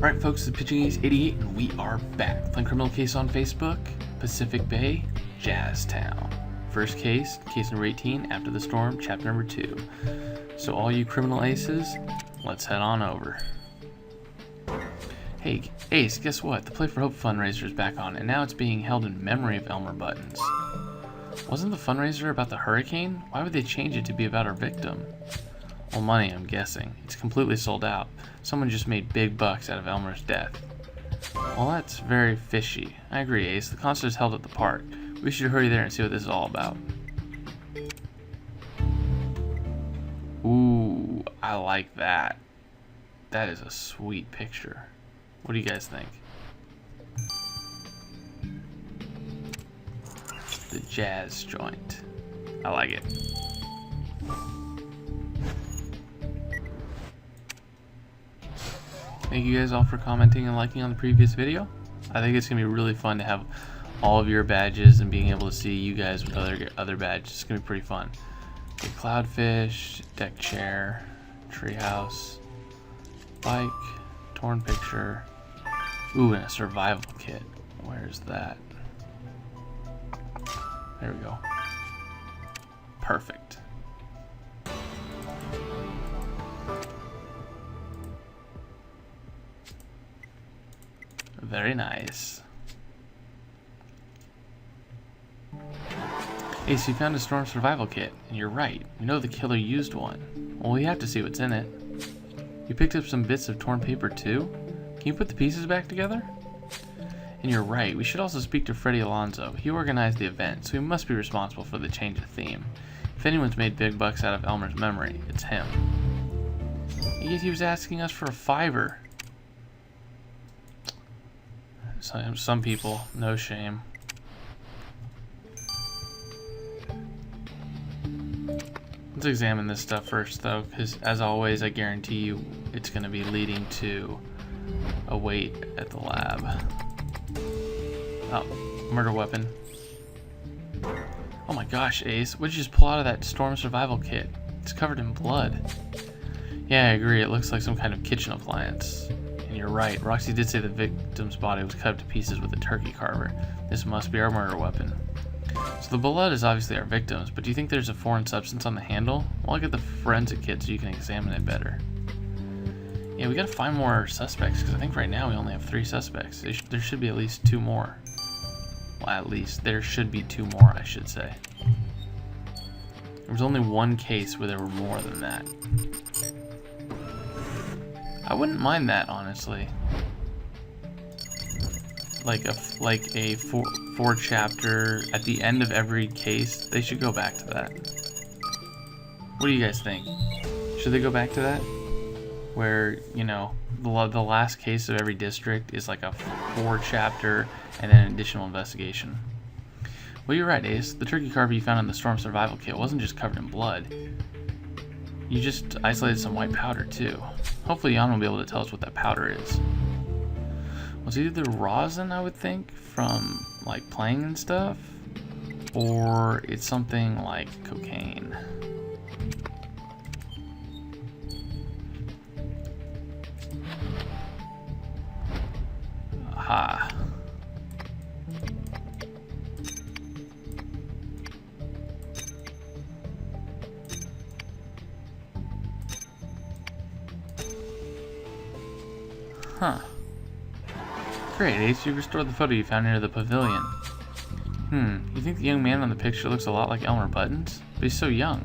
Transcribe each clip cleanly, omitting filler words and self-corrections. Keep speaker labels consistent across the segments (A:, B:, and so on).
A: Alright folks, it's Pitching Ace 88 and we are back. Playing Criminal Case on Facebook, Pacific Bay, Jazztown. First case, case number 18, After the Storm, chapter number 2. So all you criminal aces, let's head on over. Hey, Ace, guess what? The Play for Hope fundraiser is back on, and now it's being held in memory of Elmer Buttons. Wasn't the fundraiser about the hurricane? Why would they change it to be about our victim? Well, money, I'm guessing. It's completely sold out. Someone just made big bucks out of Elmer's death. Well, that's very fishy. I agree, Ace. The concert is held at the park. We should hurry there and see what this is all about. Ooh, I like that. That is a sweet picture. What do you guys think? The jazz joint. I like it. Thank you guys all for commenting and liking on the previous video. I think it's going to be really fun to have all of your badges and being able to see you guys with other badges. It's going to be pretty fun. Okay, cloudfish, deck chair, treehouse, bike, torn picture. Ooh, and a survival kit. Where's that? There we go. Perfect. Very nice. Ace, you found a storm survival kit, and you're right. We know the killer used one. Well, we have to see what's in it. You picked up some bits of torn paper too? Can you put the pieces back together? And you're right. We should also speak to Freddie Alonso. He organized the event, so he must be responsible for the change of theme. If anyone's made big bucks out of Elmer's memory, it's him. Yet he was asking us for a $5. Some people, no shame. Let's examine this stuff first, though, because as always, I guarantee you it's going to be leading to a wait at the lab. Oh, murder weapon. Oh my gosh, Ace, what did you just pull out of that storm survival kit? It's covered in blood. Yeah, I agree, it looks like some kind of kitchen appliance. And you're right, Roxy did say the victim's body was cut up to pieces with a turkey carver. This must be our murder weapon. So the blood is obviously our victim's, but do you think there's a foreign substance on the handle? Well, I'll get the forensic kit so you can examine it better. Yeah, we gotta find more suspects, because I think right now we only have 3 suspects. There should be at least 2 more. Well, at least, there should be 2 more, I should say. There was only 1 case where there were more than that. I wouldn't mind that, honestly. Like a 4 chapter at the end of every case. They should go back to that. What do you guys think? Should they go back to that? Where, you know, the last case of every district is like a 4 chapter and then an additional investigation. Well, you're right, Ace. The turkey carver you found in the storm survival kit wasn't just covered in blood. You just isolated some white powder too. Hopefully Jan will be able to tell us what that powder is. Was it either rosin, I would think, from like playing and stuff, or it's something like cocaine. Aha. Huh. Great, Ace, you restored the photo you found near the pavilion. You think the young man on the picture looks a lot like Elmer Buttons? But he's so young.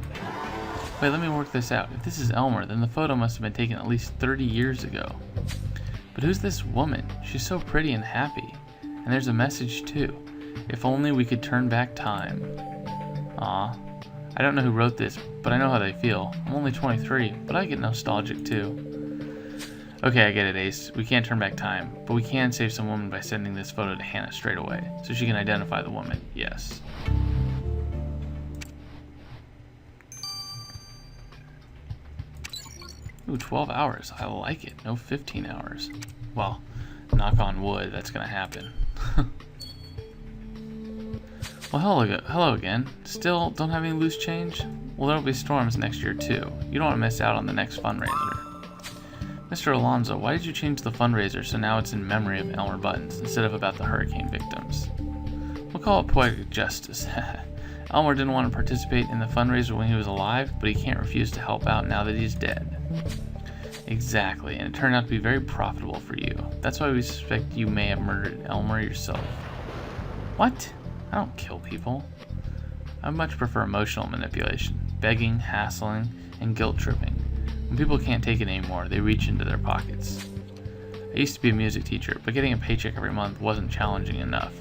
A: Wait, let me work this out. If this is Elmer, then the photo must have been taken at least 30 years ago. But who's this woman? She's so pretty and happy. And there's a message too. If only we could turn back time. Aw. I don't know who wrote this, but I know how they feel. I'm only 23, but I get nostalgic too. Okay, I get it, Ace. We can't turn back time, but we can save some woman by sending this photo to Hannah straight away, so she can identify the woman. Yes. Ooh, 12 hours. I like it. No 15 hours. Well, knock on wood, that's gonna happen. Well, hello again. Still don't have any loose change? Well, there'll be storms next year too. You don't want to miss out on the next fundraiser. Mr. Alonzo, why did you change the fundraiser so now it's in memory of Elmer Buttons instead of about the hurricane victims? We'll call it poetic justice. Elmer didn't want to participate in the fundraiser when he was alive, but he can't refuse to help out now that he's dead. Exactly, and it turned out to be very profitable for you. That's why we suspect you may have murdered Elmer yourself. What? I don't kill people. I much prefer emotional manipulation, begging, hassling, and guilt tripping. When people can't take it anymore, they reach into their pockets. I used to be a music teacher, but getting a paycheck every month wasn't challenging enough.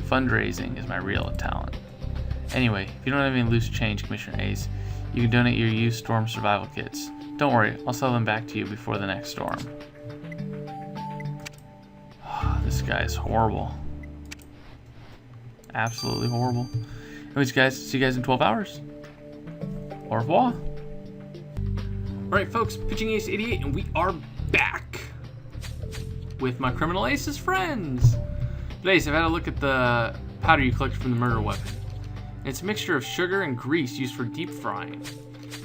A: Fundraising is my real talent. Anyway, if you don't have any loose change, Commissioner Ace, you can donate your used storm survival kits. Don't worry, I'll sell them back to you before the next storm. This guy is horrible. Absolutely horrible. Anyways, guys, see you guys in 12 hours. Au revoir.
B: Alright, folks, Pitching Ace 88, and we are back with my Criminal Aces friends. But Ace, I've had a look at the powder you collected from the murder weapon. It's a mixture of sugar and grease used for deep frying.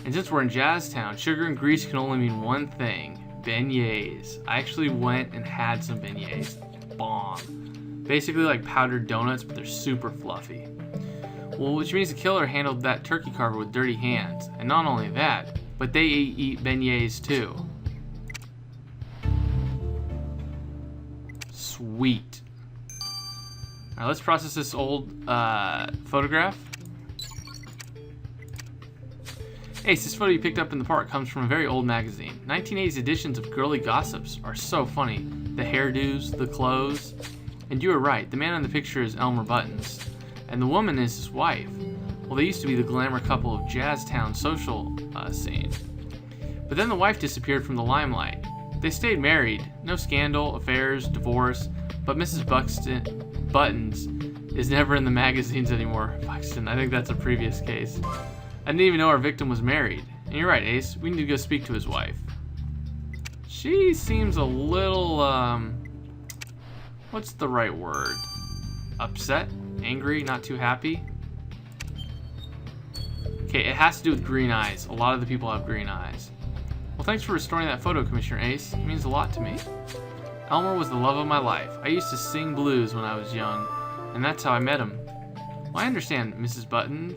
B: And since we're in Jazztown, sugar and grease can only mean one thing: beignets. I actually went and had some beignets. Bomb. Basically like powdered donuts, but they're super fluffy. Well, which means the killer handled that turkey carver with dirty hands. And not only that, but they eat beignets too. Sweet. Alright, let's process this old photograph. Ace, this photo you picked up in the park comes from a very old magazine. 1980s editions of girly gossips are so funny. The hairdos, the clothes. And you were right, the man in the picture is Elmer Buttons. And the woman is his wife. Well, they used to be the glamour couple of Jazztown social scene. But then the wife disappeared from the limelight. They stayed married, no scandal, affairs, divorce, but Mrs. Buttons is never in the magazines anymore. Buxton, I think that's a previous case. I didn't even know our victim was married. And you're right, Ace, we need to go speak to his wife. She seems a little, what's the right word? Upset? Angry? Not too happy? Okay, it has to do with green eyes. A lot of the people have green eyes. Well, thanks for restoring that photo, Commissioner Ace. It means a lot to me. Elmer was the love of my life. I used to sing blues when I was young, and that's how I met him. Well, I understand, Mrs. Button.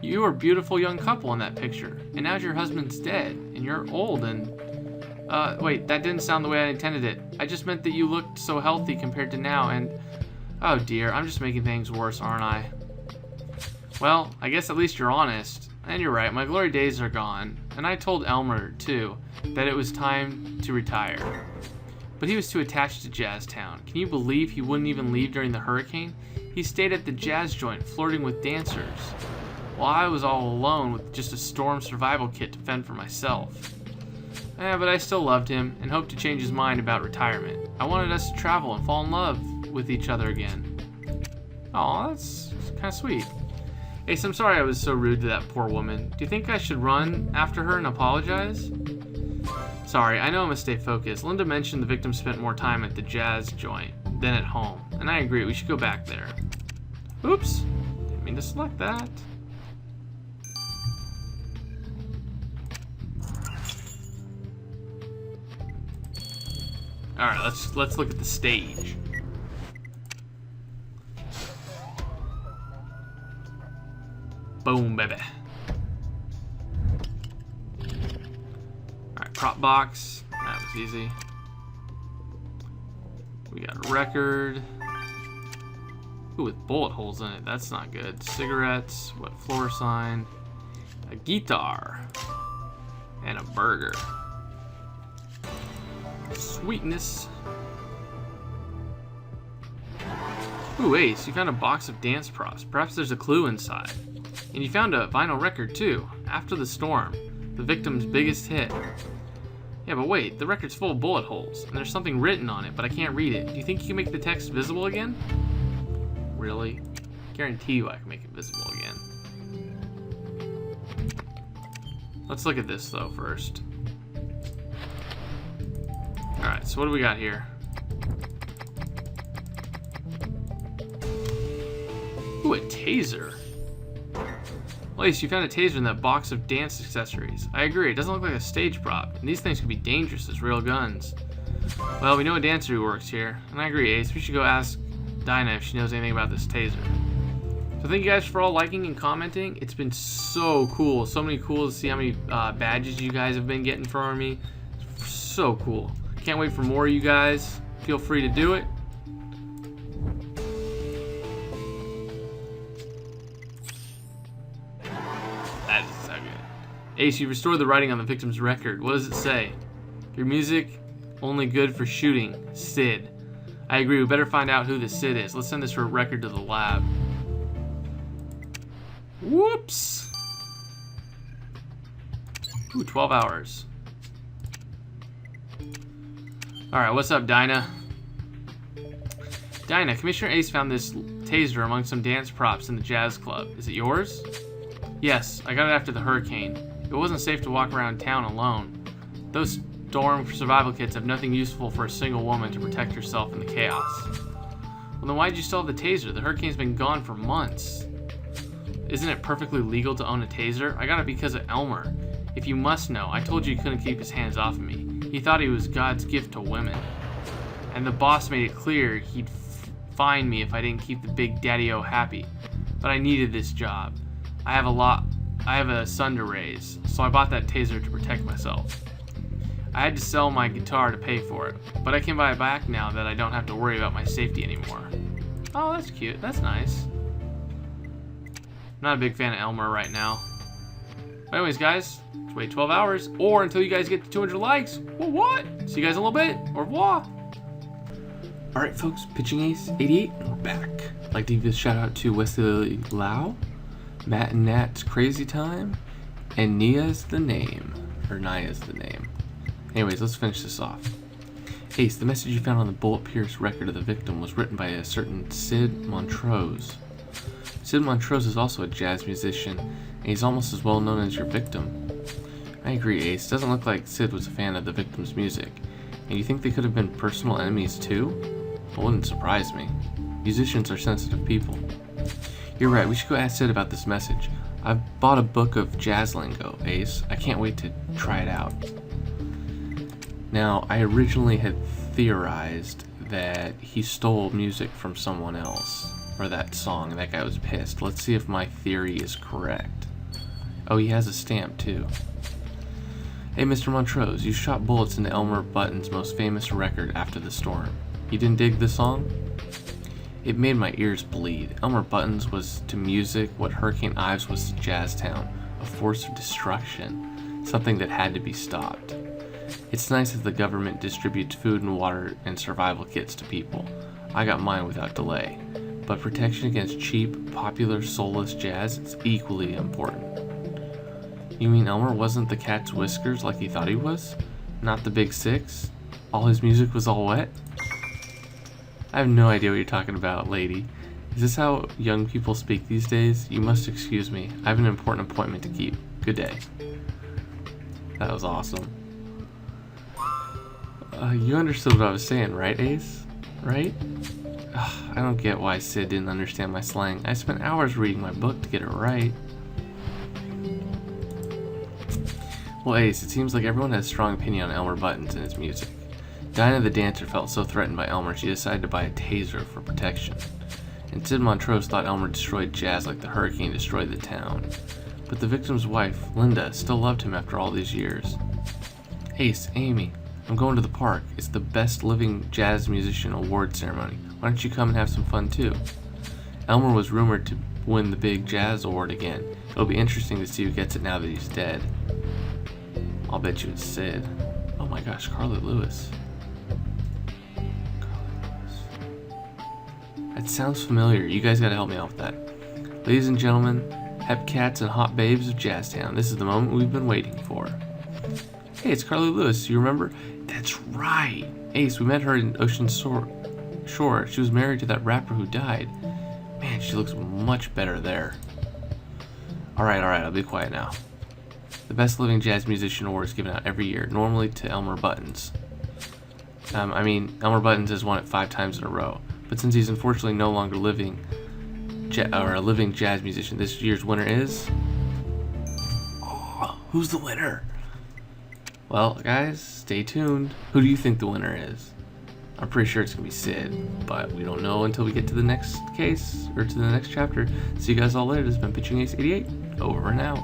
B: You were a beautiful young couple in that picture, and now your husband's dead, and you're old and... wait, that didn't sound the way I intended it. I just meant that you looked so healthy compared to now, and... Oh dear, I'm just making things worse, aren't I? Well, I guess at least you're honest. And you're right, my glory days are gone. And I told Elmer, too, that it was time to retire. But he was too attached to Jazztown. Can you believe he wouldn't even leave during the hurricane? He stayed at the jazz joint, flirting with dancers, while I was all alone with just a storm survival kit to fend for myself. But I still loved him, and hoped to change his mind about retirement. I wanted us to travel and fall in love with each other again. Aw, that's kind of sweet. Ace, I'm sorry I was so rude to that poor woman. Do you think I should run after her and apologize? Sorry, I know I must stay focused. Linda mentioned the victim spent more time at the jazz joint than at home, and I agree, we should go back there. Oops, didn't mean to select that. Alright, let's look at the stage. Boom, baby. Alright, prop box. That was easy. We got a record. Ooh, with bullet holes in it. That's not good. Cigarettes. What floor sign? A guitar. And a burger. Sweetness. Ooh, Ace, you found a box of dance props. Perhaps there's a clue inside. And you found a vinyl record, too. After the Storm, the victim's biggest hit. Yeah, but wait, the record's full of bullet holes, and there's something written on it, but I can't read it. Do you think you can make the text visible again? Really? Guarantee you I can make it visible again. Let's look at this, though, first. Alright, so what do we got here? Ooh, a taser. Well, Ace, you found a taser in that box of dance accessories. I agree, it doesn't look like a stage prop, and these things could be dangerous as real guns. Well, we know a dancer who works here, and I agree, Ace, we should go ask Dinah if she knows anything about this taser. So thank you guys for all liking and commenting. It's been so cool, so many cool to see how many badges you guys have been getting from me. It's so cool. Can't wait for more of you guys. Feel free to do it. That is so good. Ace, you restored the writing on the victim's record. What does it say? Your music, only good for shooting. Sid. I agree, we better find out who this Sid is. Let's send this record to the lab. Whoops! Ooh, 12 hours. Alright, what's up, Dinah? Dinah, Commissioner Ace found this taser among some dance props in the jazz club. Is it yours? Yes, I got it after the hurricane. It wasn't safe to walk around town alone. Those storm survival kits have nothing useful for a single woman to protect herself in the chaos. Well, then why'd you still have the taser? The hurricane's been gone for months. Isn't it perfectly legal to own a taser? I got it because of Elmer. If you must know, I told you he couldn't keep his hands off of me. He thought he was God's gift to women. And the boss made it clear he'd fine me if I didn't keep the big daddy-o happy. But I needed this job. I have a son to raise, so I bought that taser to protect myself. I had to sell my guitar to pay for it, but I can buy it back now that I don't have to worry about my safety anymore. Oh, that's cute. That's nice. I'm not a big fan of Elmer right now. But anyways, guys, let's wait 12 hours or until you guys get to 200 likes. Well, what? See you guys in a little bit. Au revoir.
A: Alright, folks, Pitching Ace 88, and we're back. I'd like to give a shout out to Wesley Lau, Matt and Nat's Crazy Time, and Nia's the name. Or Nia's the name. Anyways, let's finish this off. Ace, the message you found on the bullet-pierced record of the victim was written by a certain Sid Montrose. Sid Montrose is also a jazz musician, and he's almost as well known as your victim. I agree, Ace. Doesn't look like Sid was a fan of the victim's music. And you think they could have been personal enemies too? It wouldn't surprise me. Musicians are sensitive people. You're right, we should go ask Sid about this message. I've bought a book of jazz lingo, Ace. I can't wait to try it out. Now, I originally had theorized that he stole music from someone else. Or that song, and that guy was pissed. Let's see if my theory is correct. Oh, he has a stamp too. Hey, Mr. Montrose, you shot bullets into Elmer Button's most famous record after the storm. You didn't dig the song? It made my ears bleed. Elmer Button's was to music what Hurricane Ives was to Jazztown, a force of destruction, something that had to be stopped. It's nice that the government distributes food and water and survival kits to people. I got mine without delay. But protection against cheap, popular, soulless jazz is equally important. You mean Elmer wasn't the cat's whiskers like he thought he was? Not the big six? All his music was all wet? I have no idea what you're talking about, lady. Is this how young people speak these days? You must excuse me. I have an important appointment to keep. Good day. That was awesome. You understood what I was saying, right, Ace? Right? I don't get why Sid didn't understand my slang. I spent hours reading my book to get it right. Well, Ace, it seems like everyone has a strong opinion on Elmer Buttons and his music. Dinah the dancer felt so threatened by Elmer she decided to buy a taser for protection. And Sid Montrose thought Elmer destroyed jazz like the hurricane destroyed the town. But the victim's wife, Linda, still loved him after all these years. Ace, Amy, I'm going to the park. It's the Best Living Jazz Musician Award ceremony. Why don't you come and have some fun too? Elmer was rumored to win the big jazz award again. It'll be interesting to see who gets it now that he's dead. I'll bet you it's Sid. Oh my gosh, Carly Lewis. That sounds familiar. You guys gotta help me out with that. Ladies and gentlemen, hep cats and hot babes of Jazztown, this is the moment we've been waiting for. Hey, it's Carly Lewis. You remember? That's right. Ace, we met her in Ocean Shore. She was married to that rapper who died. Man, she looks much better there. Alright, I'll be quiet now. The Best Living Jazz Musician Award is given out every year, normally to Elmer Buttons. Elmer Buttons has won it 5 times in a row. But since he's unfortunately no longer a living jazz musician, this year's winner is
B: Who's the winner? Well, guys, stay tuned. Who do you think the winner is? I'm pretty sure it's gonna be Sid, but we don't know until we get to the next case or to the next chapter. See you guys all later. This has been Pitching Ace 88. Over and out.